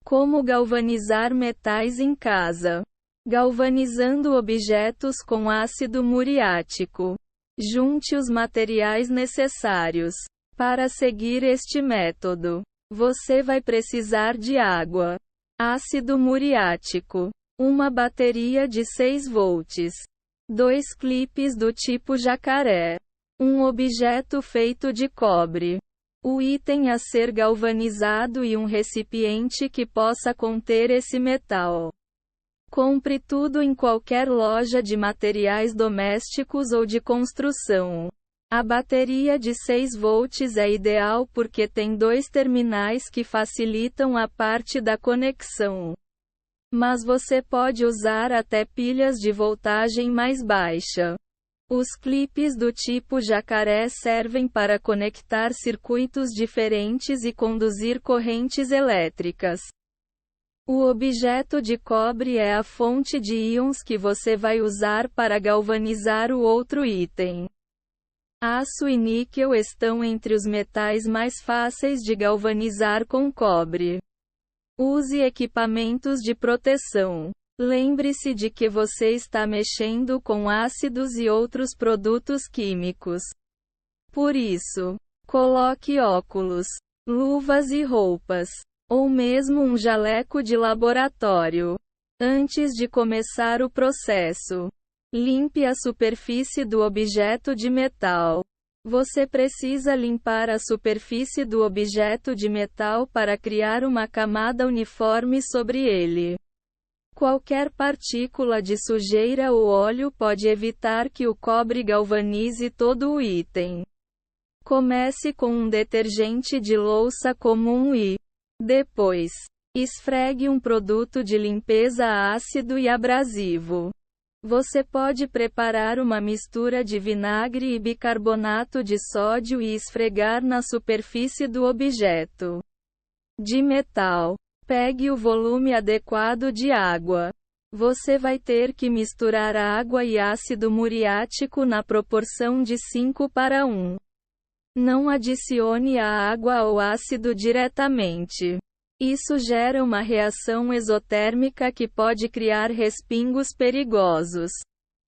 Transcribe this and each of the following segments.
Como galvanizar metais em casa. Galvanizando objetos com ácido muriático. Junte os materiais necessários. Para seguir este método, você vai precisar de água, ácido muriático, uma bateria de 6 volts, 2 clipes do tipo jacaré, um objeto feito de cobre, o item a ser galvanizado e um recipiente que possa conter esse metal. Compre tudo em qualquer loja de materiais domésticos ou de construção. A bateria de 6 volts é ideal porque tem 2 terminais que facilitam a parte da conexão. Mas você pode usar até pilhas de voltagem mais baixa. Os clipes do tipo jacaré servem para conectar circuitos diferentes e conduzir correntes elétricas. O objeto de cobre é a fonte de íons que você vai usar para galvanizar o outro item. Aço e níquel estão entre os metais mais fáceis de galvanizar com cobre. Use equipamentos de proteção. Lembre-se de que você está mexendo com ácidos e outros produtos químicos. Por isso, coloque óculos, luvas e roupas, ou mesmo um jaleco de laboratório. Antes de começar o processo, limpe a superfície do objeto de metal. Você precisa limpar a superfície do objeto de metal para criar uma camada uniforme sobre ele. Qualquer partícula de sujeira ou óleo pode evitar que o cobre galvanize todo o item. Comece com um detergente de louça comum e, depois, esfregue um produto de limpeza ácido e abrasivo. Você pode preparar uma mistura de vinagre e bicarbonato de sódio e esfregar na superfície do objeto de metal. Pegue o volume adequado de água. Você vai ter que misturar água e ácido muriático na proporção de 5:1. Não adicione a água ou ácido diretamente. Isso gera uma reação exotérmica que pode criar respingos perigosos.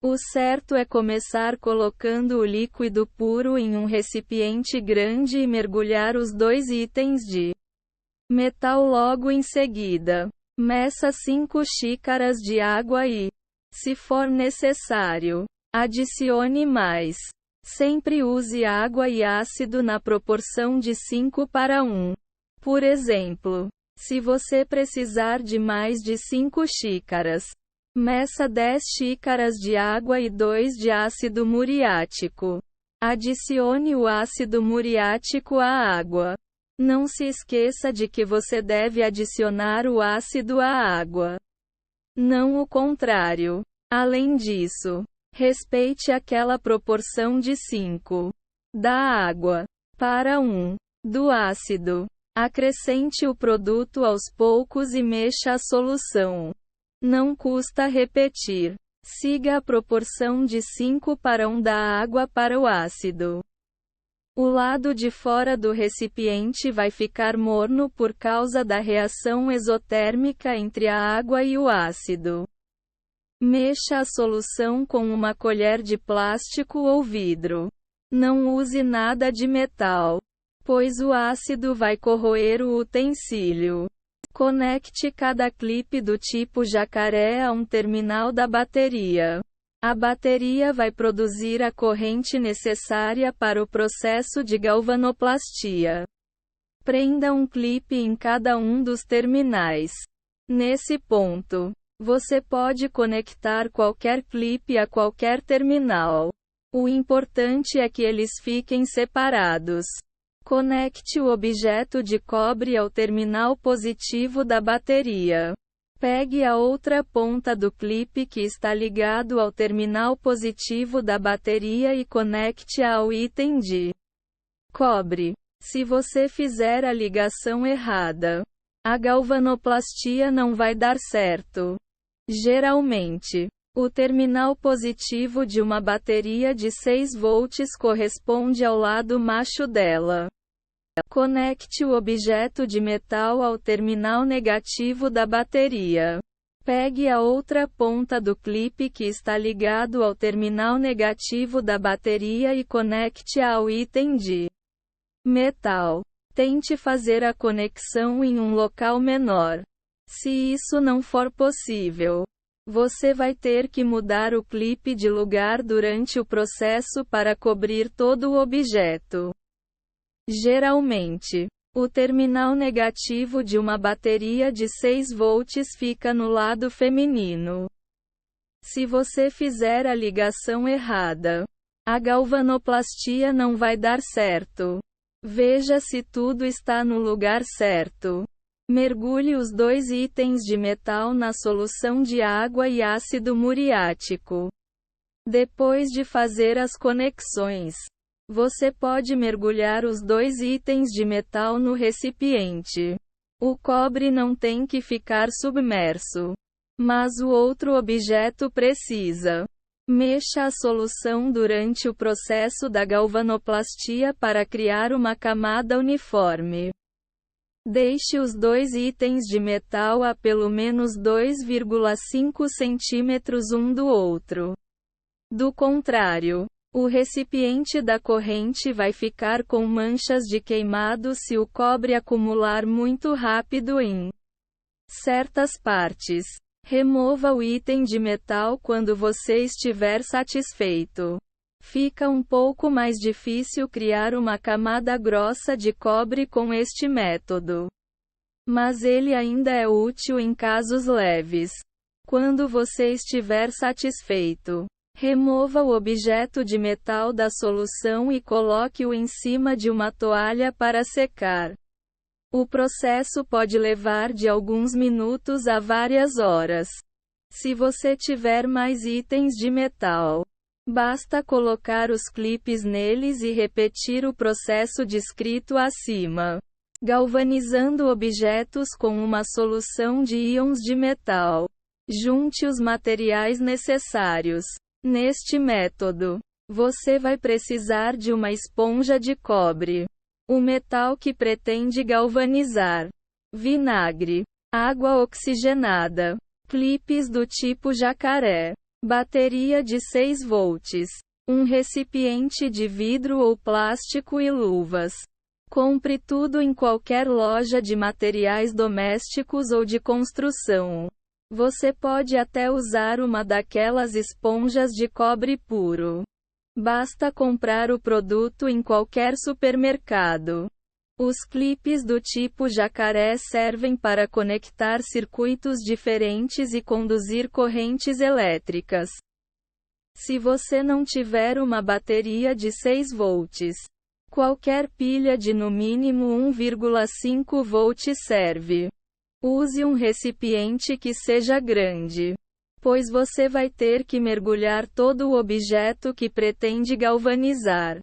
O certo é começar colocando o líquido puro em um recipiente grande e mergulhar os 2 itens de metal logo em seguida. Meça 5 xícaras de água e, se for necessário, adicione mais. Sempre use água e ácido na proporção de 5:1. Por exemplo, se você precisar de mais de 5 xícaras, meça 10 xícaras de água e 2 de ácido muriático. Adicione o ácido muriático à água. Não se esqueça de que você deve adicionar o ácido à água, não o contrário. Além disso, respeite aquela proporção de 5 da água para 1 do ácido. Acrescente o produto aos poucos e mexa a solução. Não custa repetir. Siga a proporção de 5:1 da água para o ácido. O lado de fora do recipiente vai ficar morno por causa da reação exotérmica entre a água e o ácido. Mexa a solução com uma colher de plástico ou vidro. Não use nada de metal, pois o ácido vai corroer o utensílio. Conecte cada clipe do tipo jacaré a um terminal da bateria. A bateria vai produzir a corrente necessária para o processo de galvanoplastia. Prenda um clipe em cada um dos terminais. Nesse ponto, você pode conectar qualquer clipe a qualquer terminal. O importante é que eles fiquem separados. Conecte o objeto de cobre ao terminal positivo da bateria. Pegue a outra ponta do clipe que está ligado ao terminal positivo da bateria e conecte-a ao item de cobre. Se você fizer a ligação errada, a galvanoplastia não vai dar certo. Geralmente, o terminal positivo de uma bateria de 6 volts corresponde ao lado macho dela. Conecte o objeto de metal ao terminal negativo da bateria. Pegue a outra ponta do clipe que está ligado ao terminal negativo da bateria e conecte-a ao item de metal. Tente fazer a conexão em um local menor. Se isso não for possível, você vai ter que mudar o clipe de lugar durante o processo para cobrir todo o objeto. Geralmente, o terminal negativo de uma bateria de 6 volts fica no lado feminino. Se você fizer a ligação errada, a galvanoplastia não vai dar certo. Veja se tudo está no lugar certo. Mergulhe os 2 itens de metal na solução de água e ácido muriático. Depois de fazer as conexões, você pode mergulhar os 2 itens de metal no recipiente. O cobre não tem que ficar submerso, mas o outro objeto precisa. Mexa a solução durante o processo da galvanoplastia para criar uma camada uniforme. Deixe os 2 itens de metal a pelo menos 2,5 centímetros um do outro. Do contrário, o recipiente da corrente vai ficar com manchas de queimado se o cobre acumular muito rápido em certas partes. Remova o item de metal quando você estiver satisfeito. Fica um pouco mais difícil criar uma camada grossa de cobre com este método, mas ele ainda é útil em casos leves. Quando você estiver satisfeito, remova o objeto de metal da solução e coloque-o em cima de uma toalha para secar. O processo pode levar de alguns minutos a várias horas. Se você tiver mais itens de metal, basta colocar os clipes neles e repetir o processo descrito acima, galvanizando objetos com uma solução de íons de metal. Junte os materiais necessários. Neste método, você vai precisar de uma esponja de cobre, o metal que pretende galvanizar, vinagre, água oxigenada, clipes do tipo jacaré, bateria de 6 volts, um recipiente de vidro ou plástico e luvas. Compre tudo em qualquer loja de materiais domésticos ou de construção. Você pode até usar uma daquelas esponjas de cobre puro. Basta comprar o produto em qualquer supermercado. Os clipes do tipo jacaré servem para conectar circuitos diferentes e conduzir correntes elétricas. Se você não tiver uma bateria de 6 volts, qualquer pilha de no mínimo 1,5 volts serve. Use um recipiente que seja grande, pois você vai ter que mergulhar todo o objeto que pretende galvanizar.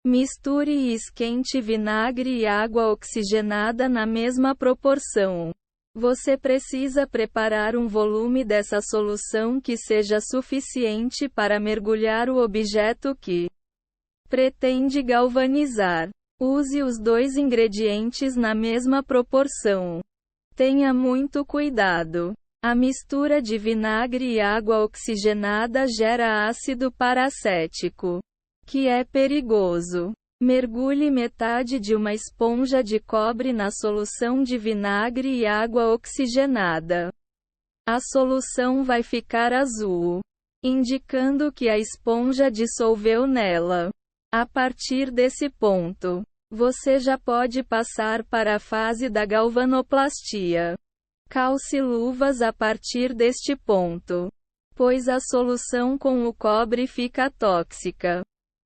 Misture e esquente vinagre e água oxigenada na mesma proporção. Você precisa preparar um volume dessa solução que seja suficiente para mergulhar o objeto que pretende galvanizar. Use os 2 ingredientes na mesma proporção. Tenha muito cuidado. A mistura de vinagre e água oxigenada gera ácido paracético, que é perigoso. Mergulhe metade de uma esponja de cobre na solução de vinagre e água oxigenada. A solução vai ficar azul, indicando que a esponja dissolveu nela. A partir desse ponto, você já pode passar para a fase da galvanoplastia. Calce luvas a partir deste ponto, pois a solução com o cobre fica tóxica.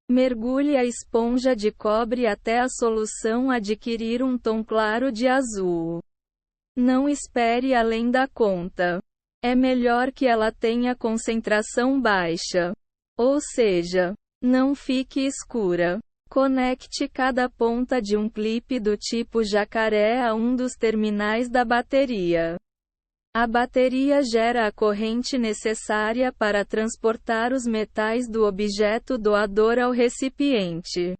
Mergulhe a esponja de cobre até a solução adquirir um tom claro de azul. Não espere além da conta. É melhor que ela tenha concentração baixa, ou seja, não fique escura. Conecte cada ponta de um clipe do tipo jacaré a um dos terminais da bateria. A bateria gera a corrente necessária para transportar os metais do objeto doador ao recipiente.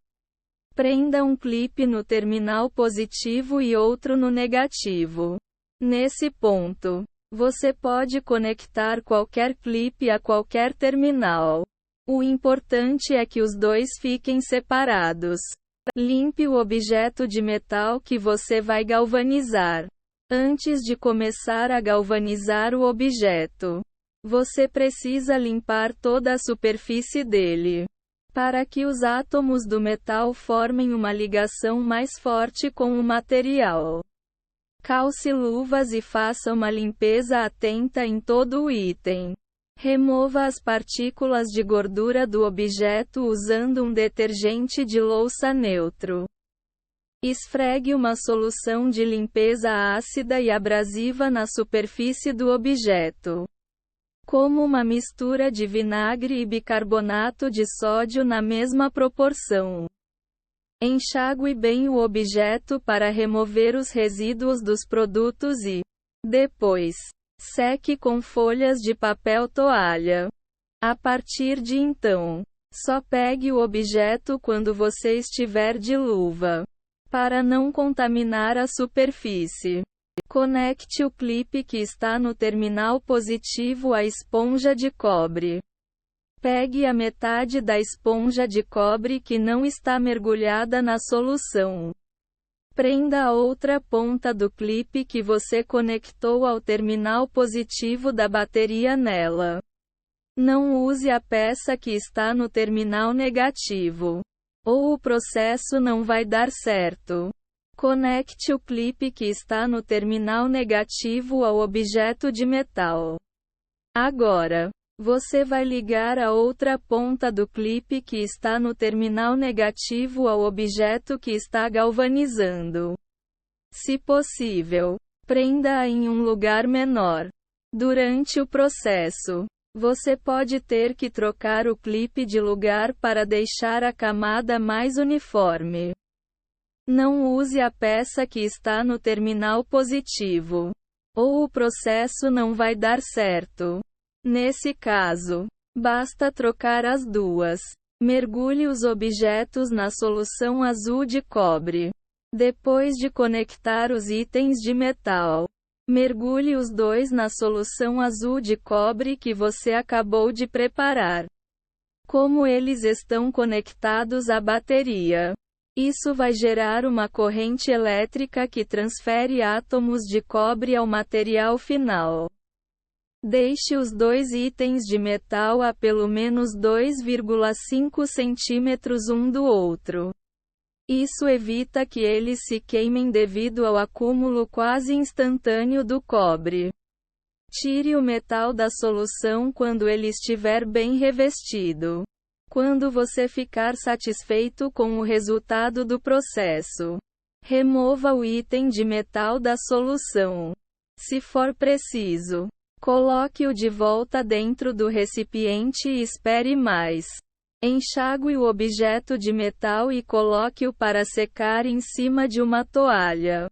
Prenda um clipe no terminal positivo e outro no negativo. Nesse ponto, você pode conectar qualquer clipe a qualquer terminal. O importante é que os dois fiquem separados. Limpe o objeto de metal que você vai galvanizar. Antes de começar a galvanizar o objeto, você precisa limpar toda a superfície dele, para que os átomos do metal formem uma ligação mais forte com o material. Calce luvas e faça uma limpeza atenta em todo o item. Remova as partículas de gordura do objeto usando um detergente de louça neutro. Esfregue uma solução de limpeza ácida e abrasiva na superfície do objeto, como uma mistura de vinagre e bicarbonato de sódio na mesma proporção. Enxague bem o objeto para remover os resíduos dos produtos e, depois, seque com folhas de papel toalha. A partir de então, só pegue o objeto quando você estiver de luva, para não contaminar a superfície. Conecte o clipe que está no terminal positivo à esponja de cobre. Pegue a metade da esponja de cobre que não está mergulhada na solução. Prenda a outra ponta do clipe que você conectou ao terminal positivo da bateria nela. Não use a peça que está no terminal negativo, ou o processo não vai dar certo. Conecte o clipe que está no terminal negativo ao objeto de metal. Agora, você vai ligar a outra ponta do clipe que está no terminal negativo ao objeto que está galvanizando. Se possível, prenda-a em um lugar menor. Durante o processo, você pode ter que trocar o clipe de lugar para deixar a camada mais uniforme. Não use a peça que está no terminal positivo, ou o processo não vai dar certo. Nesse caso, basta trocar as duas. Mergulhe os objetos na solução azul de cobre. Depois de conectar os itens de metal, mergulhe os dois na solução azul de cobre que você acabou de preparar. Como eles estão conectados à bateria, isso vai gerar uma corrente elétrica que transfere átomos de cobre ao material final. Deixe os dois itens de metal a pelo menos 2,5 centímetros um do outro. Isso evita que eles se queimem devido ao acúmulo quase instantâneo do cobre. Tire o metal da solução quando ele estiver bem revestido. Quando você ficar satisfeito com o resultado do processo, remova o item de metal da solução. Se for preciso, coloque-o de volta dentro do recipiente e espere mais. Enxague o objeto de metal e coloque-o para secar em cima de uma toalha.